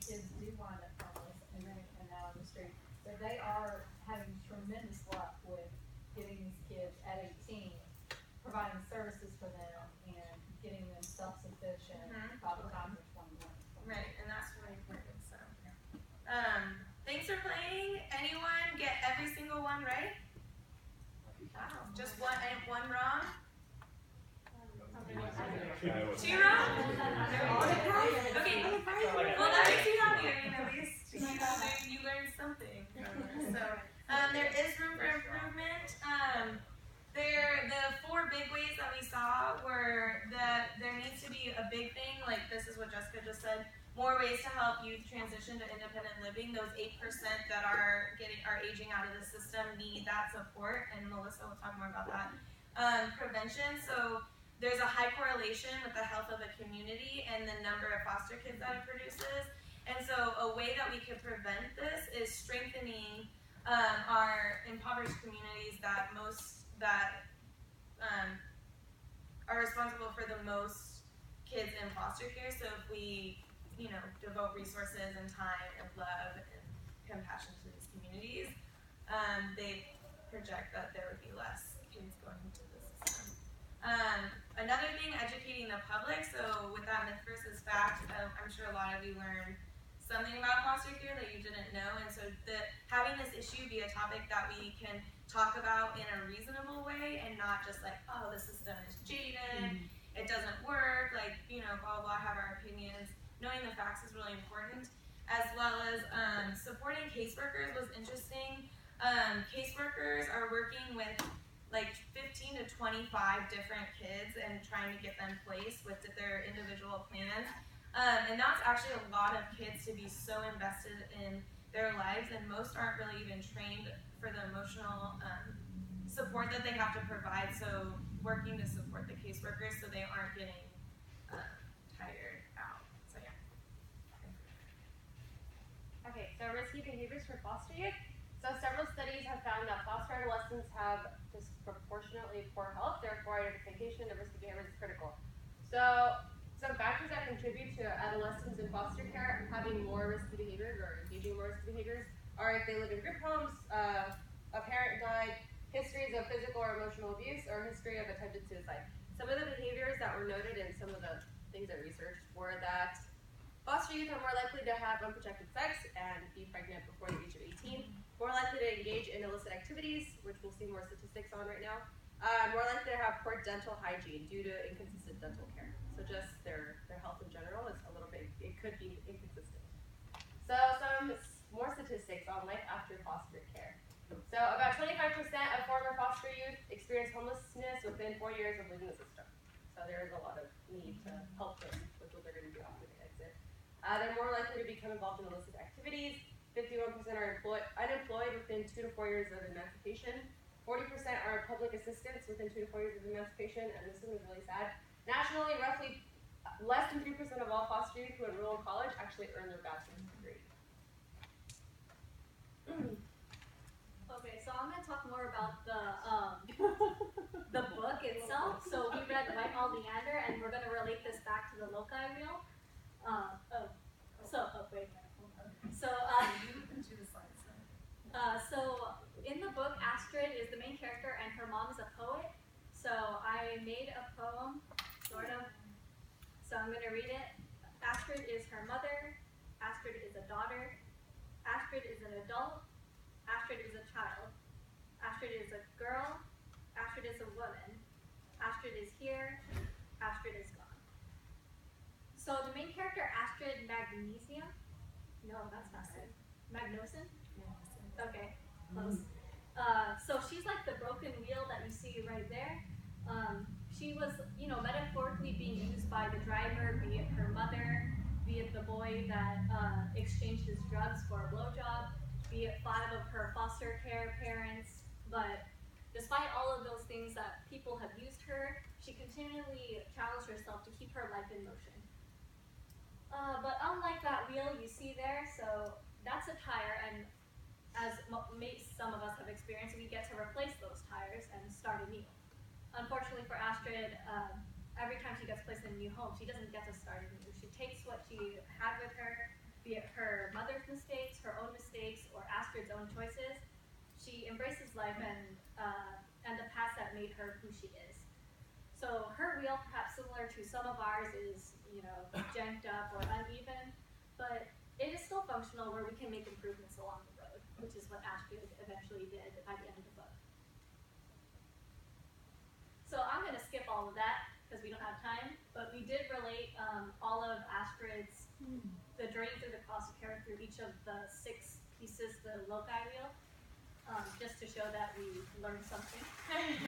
kids do wind up homeless and out on the street. So they are having tremendous luck with getting these kids at 18, providing services for them and getting them self-sufficient by the time they're 21. Right, and that's really important. So, thanks for playing. Anyone get every single one right? Wow, just one wrong? Two wrong? Okay, well that makes me happy. I mean, at least you learned something. So, there is room for improvement. The 4 big ways that we saw were that there needs to be a big thing, like this is what Jessica just said, more ways to help youth transition to independent living. Those 8% that are aging out of the system need that support, and Melissa will talk more about that. Prevention, so there's a high correlation with the health of a community and the number of foster kids that it produces. And so a way that we could prevent this is strengthening our impoverished communities that are responsible for the most kids in foster care. So if we, devote resources and time and love and compassion to these communities, they project that there would be less kids going into the system. Another thing, educating the public. So with that myth versus fact, I'm sure a lot of you learned something about foster care that you didn't know, and so having this issue be a topic that we can talk about in a reasonable way and not just like, oh, the system is jaded, it doesn't work, like, blah, blah, have our opinions. Knowing the facts is really important, as well as supporting caseworkers was interesting. Caseworkers are working with like 15 to 25 different kids and trying to get them placed with their individual plans. And that's actually a lot of kids to be so invested in their lives, and most aren't really even trained for the emotional support that they have to provide. So working to support the caseworkers so they aren't getting tired out. So yeah. Okay, so risky behaviors for foster youth. So several studies have found that foster adolescents have disproportionately poor health, therefore identification of risky behaviors is critical. So some factors that contribute to adolescents in foster care having more risky behaviors or engaging more risky behaviors are if they live in group homes, a parent died, histories of physical or emotional abuse, or history of attempted suicide. Some of the behaviors that were noted in some of the things I researched were that foster youth are more likely to have unprotected sex and be pregnant before the age of 18, more likely to engage in illicit activities, which we'll see more statistics on right now, more likely to have poor dental hygiene due to inconsistent dental care. So just their health in general is a little bit, it could be inconsistent. So some more statistics on life after foster care. So about 25% of former foster youth experience homelessness within 4 years of leaving the system. So there is a lot of need to help them with what they're going to do after they exit. They're more likely to become involved in illicit activities. 51% are unemployed within 2 to 4 years of emancipation. 40% are public assistance within 2 to 4 years of emancipation, and this one is really sad. Nationally, roughly less than 3% of all foster youth who enroll in college actually earn their bachelor's degree. Okay, so I'm going to talk more about the book itself. So we read White Hall Leander, and we're going to relate this back to the Loci reel. Wait a minute. So in the book, Astrid is the main character, and her mom is a poet. So I made a poem, sort of. So I'm going to read it. Astrid is her mother. Astrid is a daughter. Astrid is an adult. Astrid is a child. Astrid is a girl. Astrid is a woman. Astrid is here. Astrid is gone. So the main character, Astrid Magnesium. No, that's not it. Magnoson? Okay, close. So she's like the broken wheel that you see right there. She was, metaphorically being used by the driver, be it her mother, be it the boy that exchanged his drugs for a blowjob, be it 5 of her foster care parents. But despite all of those things that people have used her, she continually challenged herself to keep her life in motion. But unlike that wheel you see there, so that's a tire, and as some of us have experienced, we get to replace those tires and start anew. Unfortunately for Astrid, every time she gets placed in a new home, she doesn't get to start anew. She takes what she had with her, be it own choices. She embraces life and the path that made her who she is. So her wheel, perhaps similar to some of ours, is, you know, janked up or uneven, but it is still functional where we can make improvements along the road, which is what Astrid eventually did by the end of the book. So I'm going to skip all of that because we don't have time, but we did relate all of Astrid's, the journey through the foster care through each of the 6 pieces, the loci wheel, just to show that we learned something.